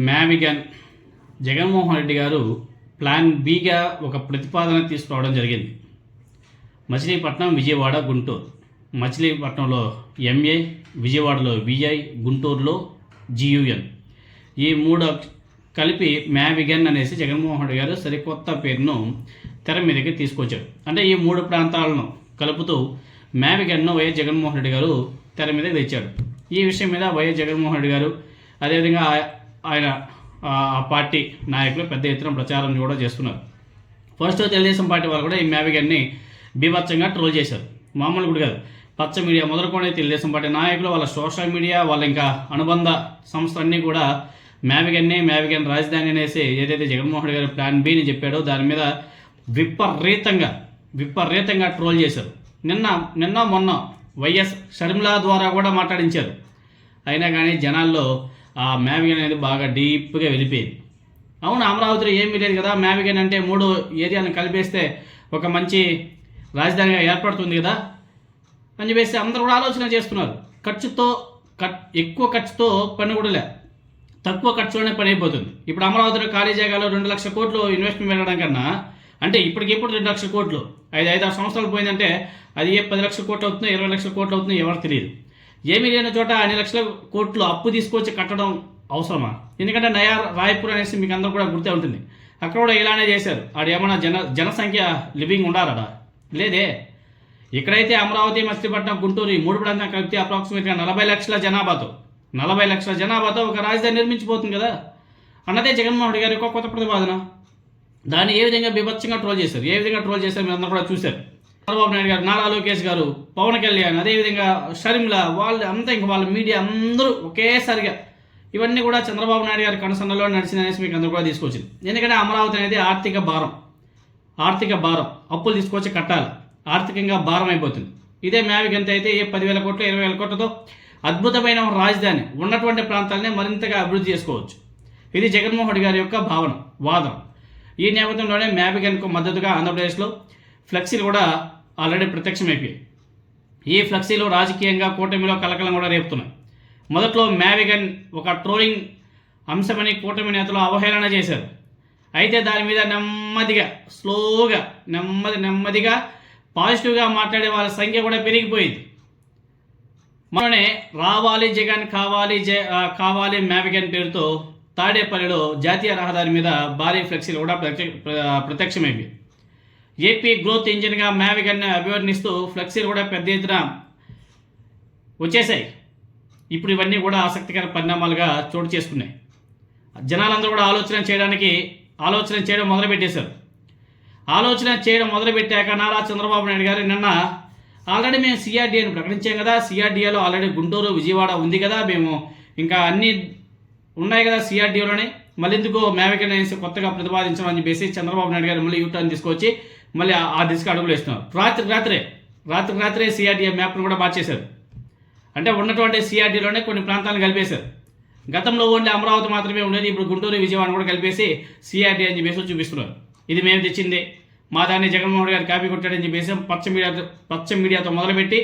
మ్యావిగన్ జగన్మోహన్ రెడ్డి గారు ప్లాన్ బిగా ఒక ప్రతిపాదన తీసుకురావడం జరిగింది. మచిలీపట్నం, విజయవాడ, గుంటూరు. మచిలీపట్నంలో ఎంఏ, విజయవాడలో విఐ, గుంటూరులో జియుఎన్. ఈ మూడు కలిపి మ్యావిగన్ అనేసి జగన్మోహన్ రెడ్డి గారు సరికొత్త పేరును తెర మీదకి తీసుకొచ్చారు. అంటే ఈ మూడు ప్రాంతాలను కలుపుతూ మ్యావిగన్ను వైఎస్ జగన్మోహన్ రెడ్డి గారు తెర మీదకి తెచ్చాడు. ఈ విషయం మీద వైఎస్ జగన్మోహన్ రెడ్డి గారు అదేవిధంగా ఆయన ఆ పార్టీ నాయకులు పెద్ద ఎత్తున ప్రచారం కూడా చేస్తున్నారు. ఫస్ట్ తెలుగుదేశం పార్టీ వాళ్ళు కూడా ఈ మ్యావిగన్ని బీభత్సంగా ట్రోల్ చేశారు. మామూలు కూడా కాదు, పచ్చ మీడియా మొదలుకొని తెలుగుదేశం పార్టీ నాయకులు, వాళ్ళ సోషల్ మీడియా, వాళ్ళ ఇంకా అనుబంధ సంస్థలన్నీ కూడా మ్యావిగన్ రాజధాని అనేసి ఏదైతే జగన్మోహన్ రెడ్డి గారు ప్లాన్ బిని చెప్పాడో దాని మీద విపరీతంగా ట్రోల్ చేశారు. నిన్న మొన్న వైఎస్ షర్మిల ద్వారా కూడా మాట్లాడించారు. అయినా కానీ జనాల్లో ఆ మ్యావిగన్ అనేది బాగా డీప్గా వెళ్ళిపోయింది. అవును, అమరావతిలో ఏమీ లేదు కదా, మ్యావిగన్ అంటే 3 ఏరియాలను కలిపేస్తే ఒక మంచి రాజధానిగా ఏర్పడుతుంది కదా అని చెప్పేసి అందరూ కూడా ఆలోచన చేస్తున్నారు. ఎక్కువ ఖర్చుతో పని కూడా లే, తక్కువ ఖర్చులోనే పని అయిపోతుంది. ఇప్పుడు అమరావతిలో ఖాళీ జాగాలో 2 లక్షల కోట్లు ఇన్వెస్ట్మెంట్ వెళ్ళడం కన్నా, అంటే ఇప్పటికిప్పుడు 2 లక్షల కోట్లు 5-6 సంవత్సరాలు పోయిందంటే అది 10 లక్షల కోట్లు అవుతుందో 20 లక్షల కోట్లు అవుతుందో ఎవరికి తెలియదు. ఏమీ లేని చోట 2 లక్షల కోట్లు అప్పు తీసుకొచ్చి కట్టడం అవసరమా? ఎందుకంటే నయా రాయ్పూర్ అనేసి మీకు అందరూ కూడా గుర్తే ఉంటుంది. అక్కడ కూడా ఇలానే చేశారు. ఆడ ఏమన్నా జనసంఖ్య లివింగ్ ఉండాలడా? లేదే. ఇక్కడైతే అమరావతి, మచిలీపట్నం, గుంటూరు ఈ 3 ప్రాంతాలు కలిపితే అప్రాక్సిమేట్గా 40 లక్షల జనాభాతో ఒక రాజధాని నిర్మించిపోతుంది కదా అన్నదే జగన్మోహన్ రెడ్డి గారి యొక్క కొత్త ప్రతిపాదన. దాన్ని ఏ విధంగా బీభత్సంగా ట్రోల్ చేశారు, మీరు అందరూ కూడా చూశారు. చంద్రబాబు నాయుడు గారు, నారా లోకేష్ గారు, పవన్ కళ్యాణ్, అదేవిధంగా షర్మిల, వాళ్ళు అంతా ఇంకా వాళ్ళ మీడియా అందరూ ఒకేసారిగా ఇవన్నీ కూడా చంద్రబాబు నాయుడు గారి కనుసన్నలో నడిచిందనేసి మీకు అందరూ కూడా తీసుకొచ్చింది. ఎందుకంటే అమరావతి అనేది ఆర్థిక భారం, అప్పులు తీసుకొచ్చి కట్టాలి, ఆర్థికంగా భారం అయిపోతుంది. ఇదే మ్యావిగన్ అయితే 10,000 కోట్లు 20,000 కోట్లతో అద్భుతమైన రాజధాని ఉన్నటువంటి ప్రాంతాలనే మరింతగా అభివృద్ధి చేసుకోవచ్చు. ఇది జగన్మోహన్ రెడ్డి గారి యొక్క వాదన. ఈ నేపథ్యంలోనే మ్యావిగన్కు మద్దతుగా ఆంధ్రప్రదేశ్లో ఫ్లెక్సీలు కూడా ఆల్రెడీ ప్రత్యక్షమైపోయాయి. ఈ ఫ్లెక్సీలు రాజకీయంగా కూటమిలో కలకలం కూడా రేపుతున్నాయి. మొదట్లో మ్యావిగన్ ఒక ట్రోలింగ్ అంశమని కూటమి నేతలు అవహేళన చేశారు. అయితే దాని మీద నెమ్మదిగా పాజిటివ్గా మాట్లాడే వాళ్ళ సంఖ్య కూడా పెరిగిపోయింది. మననే రావాలి జగన్ కావాలి మ్యావిగన్ పేరుతో తాడేపల్లిలో జాతీయ రహదారి మీద భారీ ఫ్లెక్సీలు కూడా ప్రత్యక్షమైపోయాయి. ఏపీ గ్రోత్ ఇంజిన్గా మ్యావిగన్ను అభివర్ణిస్తూ ఫ్లెక్సీలు కూడా పెద్ద ఎత్తున వచ్చేసాయి. ఇప్పుడు ఇవన్నీ కూడా ఆసక్తికర పరిణామాలుగా చోటు చేసుకున్నాయి. జనాలందరూ కూడా ఆలోచన చేయడం మొదలుపెట్టేశారు. ఆలోచన చేయడం మొదలుపెట్టాక నారా చంద్రబాబు నాయుడు గారు నిన్న ఆల్రెడీ మేము సిఆర్డీఏని ప్రకటించాం కదా, సిఆర్డీఏలో ఆల్రెడీ గుంటూరు, విజయవాడ ఉంది కదా, మేము ఇంకా అన్నీ ఉన్నాయి కదా సిఆర్డీఏలోనే, మళ్ళీ ఎందుకు మ్యావిగన్ అనేసి కొత్తగా ప్రతిపాదించమని చెప్పేసి చంద్రబాబు నాయుడు గారు మళ్ళీ యూటర్న్ తీసుకొచ్చి మళ్ళీ ఆ దిశగా అడుగులు వేస్తున్నారు. రాత్రే సిఆర్డీఏ మ్యాప్ను కూడా మార్చేశారు. అంటే ఉన్నటువంటి సిఆర్డీలోనే కొన్ని ప్రాంతాలను కలిపేశారు. గతంలో ఓన్లీ అమరావతి మాత్రమే ఉండేది, ఇప్పుడు గుంటూరు, విజయవాడ కూడా కలిపేసి సిఆర్డీ అని చెప్పేసి చూపిస్తున్నారు. ఇది మేము తెచ్చింది, మా దాన్ని జగన్మోహన్ గారు కాపీ కొట్టాడని చెప్పేసి పచ్చ మీడియాతో మొదలుపెట్టి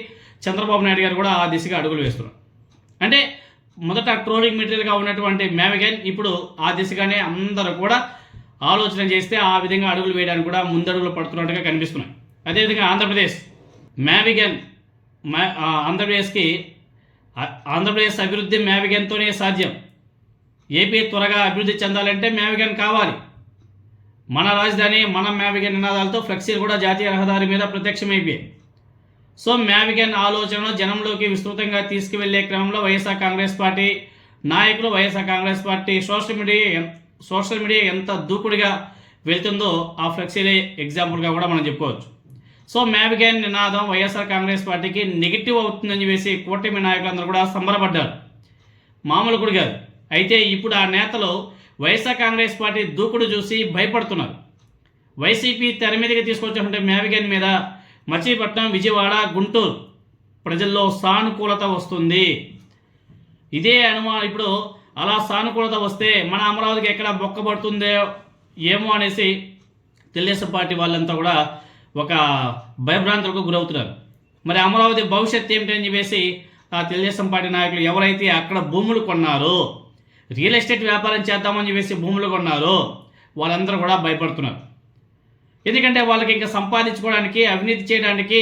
చంద్రబాబు నాయుడు గారు కూడా ఆ దిశగా అడుగులు వేస్తున్నారు. అంటే మొదట ట్రోలింగ్ మెటీరియల్గా ఉన్నటువంటి మ్యావిగన్ ఇప్పుడు ఆ దిశగానే అందరూ కూడా ఆలోచన చేస్తే ఆ విధంగా అడుగులు వేయడానికి కూడా ముందడుగులు పడుతున్నట్టుగా కనిపిస్తున్నాయి. అదేవిధంగా ఆంధ్రప్రదేశ్ అభివృద్ధి మ్యావిగన్తోనే సాధ్యం. ఏపీ త్వరగా అభివృద్ధి చెందాలంటే మ్యావిగన్ కావాలి. మన రాజధాని, మన మ్యావిగన్ నినాదాలతో ఫ్లెక్సీలు కూడా జాతీయ రహదారి మీద ప్రత్యక్షమైపోయాయి. సో మ్యావిగన్ ఆలోచనను జనంలోకి విస్తృతంగా తీసుకువెళ్లే క్రమంలో వైఎస్ఆర్ కాంగ్రెస్ పార్టీ నాయకులు, YSR Congress party social media ఎంత దూకుడుగా వెళ్తుందో ఆ ఫ్లెక్సీలే ఎగ్జాంపుల్గా కూడా మనం చెప్పుకోవచ్చు. సో మ్యావిగన్ నినాదం వైఎస్ఆర్ కాంగ్రెస్ పార్టీకి నెగిటివ్ అవుతుందని చెప్పేసి కూటమి నాయకులందరూ కూడా సంబరపడ్డారు. మామూలు కూడా కాదు. అయితే ఇప్పుడు ఆ నేతలు వైఎస్ఆర్ కాంగ్రెస్ పార్టీ దూకుడు చూసి భయపడుతున్నారు. వైసీపీ తెర మీదకి తీసుకొచ్చినటువంటి మ్యావిగన్ మీద మచిలీపట్నం, విజయవాడ, గుంటూరు ప్రజల్లో సానుకూలత వస్తుంది. ఇదే అనుమానం, ఇప్పుడు అలా సానుకూలత వస్తే మన అమరావతికి ఎక్కడ బొక్కబడుతుందో ఏమో అనేసి తెలుగుదేశం పార్టీ వాళ్ళంతా కూడా ఒక భయభ్రాంతులకు గురవుతున్నారు. మరి అమరావతి భవిష్యత్తు ఏమిటని చెప్పేసి ఆ తెలుగుదేశం పార్టీ నాయకులు ఎవరైతే అక్కడ భూములు కొన్నారో రియల్ ఎస్టేట్ వ్యాపారం చేద్దామని చెప్పేసి భూములు కొన్నారో వాళ్ళందరూ కూడా భయపడుతున్నారు. ఎందుకంటే వాళ్ళకి ఇంకా సంపాదించుకోవడానికి, అవినీతి చేయడానికి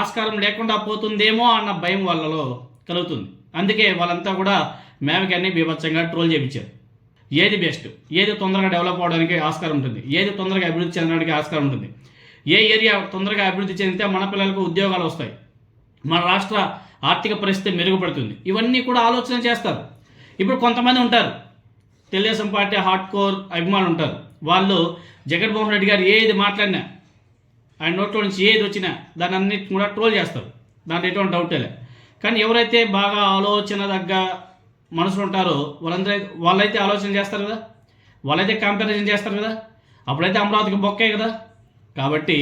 ఆస్కారం లేకుండా పోతుందేమో అన్న భయం వాళ్ళలో కలుగుతుంది. అందుకే వాళ్ళంతా కూడా మేవికాన్ని బీభత్సంగా ట్రోల్ చేయించారు. ఏది బెస్ట్, ఏది తొందరగా డెవలప్ అవడానికి ఆస్కారం ఉంటుంది, ఏది తొందరగా అభివృద్ధి చెందడానికి ఆస్కారం ఉంటుంది, ఏ ఏరియా తొందరగా అభివృద్ధి చెందితే మన పిల్లలకు ఉద్యోగాలు వస్తాయి, మన రాష్ట్ర ఆర్థిక పరిస్థితి మెరుగుపడుతుంది, ఇవన్నీ కూడా ఆలోచన చేస్తారు. ఇప్పుడు కొంతమంది ఉంటారు, తెలుగుదేశం పార్టీ హార్డ్ కోర్ అభిమానులు ఉంటారు. వాళ్ళు జగన్మోహన్ రెడ్డి గారు ఏది మాట్లాడినా, ఆయన నోట్లో నుంచి ఏది వచ్చినా దాన్ని అన్నిటి కూడా ట్రోల్ చేస్తారు. దాంట్లో ఎటువంటి డౌటే లేదు. కానీ ఎవరైతే బాగా ఆలోచన తగ్గ మనుషులు ఉంటారో వాళ్ళైతే ఆలోచన చేస్తారు కదా, వాళ్ళైతే కంపారిజన్ చేస్తారు కదా, అప్పుడైతే అమరావతికి బొక్కే కదా. కాబట్టి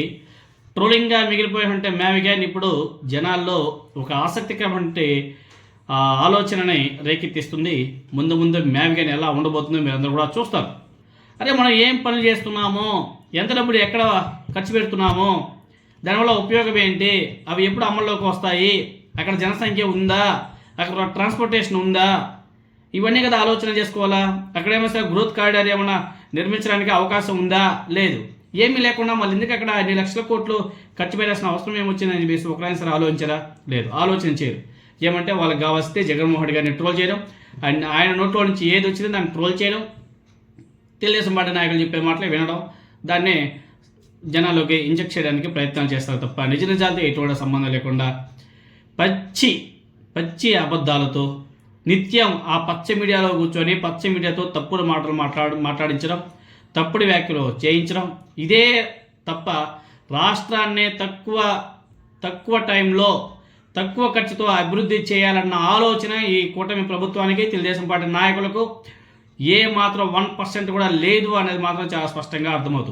ట్రోలింగ్గా మిగిలిపోయినట్టే మేవికాని ఇప్పుడు జనాల్లో ఒక ఆసక్తికరమైన ఆలోచనని రేకెత్తిస్తుంది. ముందు ముందు మేవికాని ఎలా ఉండబోతుందో మీరందరూ కూడా చూస్తారు. అరే మనం ఏం పనులు చేస్తున్నామో, ఎంత డబ్బులు ఎక్కడ ఖర్చు పెడుతున్నామో, దానివల్ల ఉపయోగం ఏంటి, అవి ఎప్పుడు అమల్లోకి వస్తాయి, అక్కడ జనసంఖ్య ఉందా, అక్కడ ట్రాన్స్పోర్టేషన్ ఉందా, ఇవన్నీ కదా ఆలోచన చేసుకోవాలా. అక్కడేమో గ్రోత్ కారిడార్ ఏమైనా నిర్మించడానికి అవకాశం ఉందా, లేదు. ఏమీ లేకుండా మళ్ళీ ఎందుకు అక్కడ 2 లక్షల కోట్లు ఖర్చు పెట్టాల్సిన అవసరం ఏమొచ్చిందని చెప్పేసి ఒకరైనా సరే ఆలోచించరా? లేదు, ఆలోచన చేయరు. ఏమంటే వాళ్ళకి కావస్తే జగన్మోహన్ రెడ్డి గారిని ట్రోల్ చేయడం, అండ్ ఆయన నోట్లో నుంచి ఏది వచ్చిందో దాన్ని ట్రోల్ చేయడం, తెలుగుదేశం పార్టీ నాయకులు చెప్పే మాటలే వినడం, దాన్ని జనాల్లోకి ఇంజెక్ట్ చేయడానికి ప్రయత్నాలు చేస్తారు తప్ప నిజ నిజాలతో ఎటువంటి సంబంధం లేకుండా పచ్చి అబద్ధాలతో నిత్యం ఆ పచ్చ మీడియాలో కూర్చొని పచ్చ మీడియాతో తప్పుడు మాటలు మాట్లాడించడం, తప్పుడు వ్యాఖ్యలు చేయించడం, ఇదే తప్ప రాష్ట్రాన్ని తక్కువ టైంలో తక్కువ ఖర్చుతో అభివృద్ధి చేయాలన్న ఆలోచన ఈ కూటమి ప్రభుత్వానికి, తెలుగుదేశం పార్టీ నాయకులకు ఏ మాత్రం 1% కూడా లేదు అనేది మాత్రం చాలా స్పష్టంగా అర్థమవుతుంది.